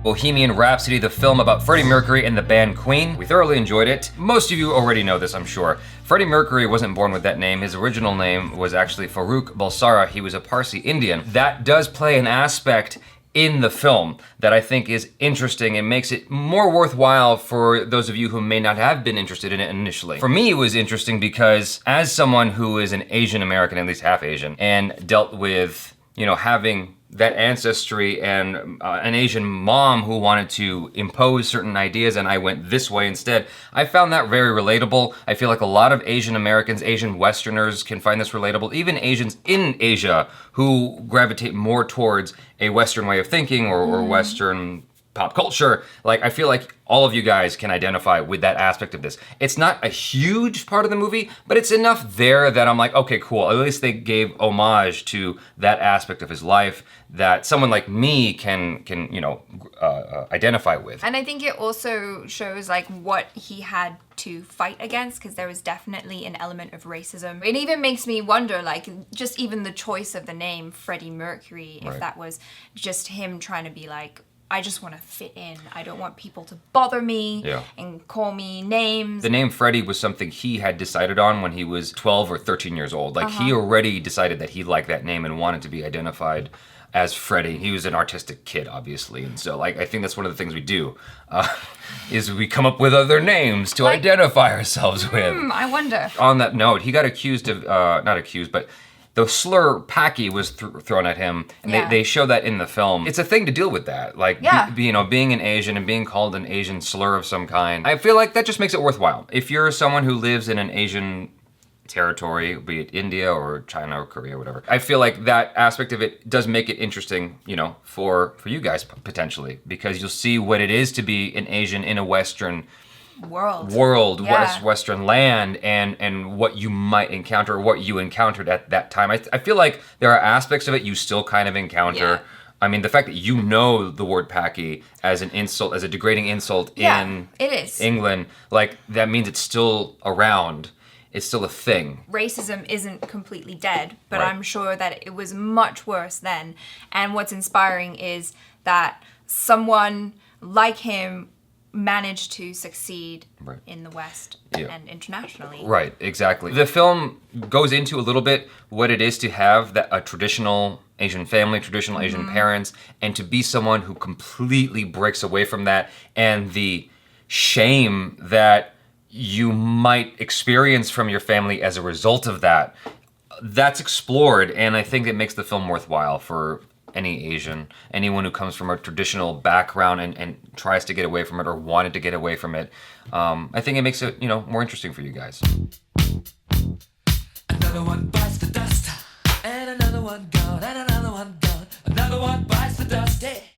Bohemian Rhapsody, the film about Freddie Mercury and the band Queen. We thoroughly enjoyed it. Most of you already know this, I'm sure. Freddie Mercury wasn't born with that name. His original name was actually Farooq Bulsara. He was a Parsi Indian. That does play an aspect in the film that I think is interesting and makes it more worthwhile for those of you who may not have been interested in it initially. For me, it was interesting because as someone who is an Asian American, at least half Asian, and dealt with, having that ancestry and an Asian mom who wanted to impose certain ideas and I went this way instead, I found that very relatable. I feel like a lot of Asian Americans, Asian Westerners can find this relatable. Even Asians in Asia who gravitate more towards a Western way of thinking or Western pop culture, I feel like all of you guys can identify with that aspect of this. It's not a huge part of the movie, but it's enough there that I'm like, okay, cool. At least they gave homage to that aspect of his life that someone like me can identify with. And I think it also shows what he had to fight against, because there was definitely an element of racism. It even makes me wonder, just even the choice of the name Freddie Mercury, if that was just him trying to be I just want to fit in. I don't want people to bother me and call me names. The name Freddie was something he had decided on when he was 12 or 13 years old. He already decided that he liked that name and wanted to be identified as Freddie. He was an artistic kid, obviously. And so I think that's one of the things we do, is we come up with other names to identify ourselves with. I wonder. On that note, he got accused of, not accused, but the slur Paki was thrown at him, and they show that in the film. It's a thing to deal with that, being an Asian and being called an Asian slur of some kind. I feel like that just makes it worthwhile. If you're someone who lives in an Asian territory, be it India or China or Korea or whatever, I feel like that aspect of it does make it interesting, for you guys potentially, because you'll see what it is to be an Asian in a Western world, Western land, and what you might encounter or what you encountered at that time. I feel like there are aspects of it you still kind of encounter. I mean, the fact that you know the word Paki as an insult, as a degrading insult in it is. England, that means it's still around. It's still a thing. Racism isn't completely dead, but I'm sure that it was much worse then. And what's inspiring is that someone like him managed to succeed in the West and internationally. Right, exactly. The film goes into a little bit what it is to have a traditional Asian family, traditional Asian parents, and to be someone who completely breaks away from that, and the shame that you might experience from your family as a result of that. That's explored, and I think it makes the film worthwhile for any Asian, anyone who comes from a traditional background and tries to get away from it or wanted to get away from it. I think it makes it, more interesting for you guys. Another one bites the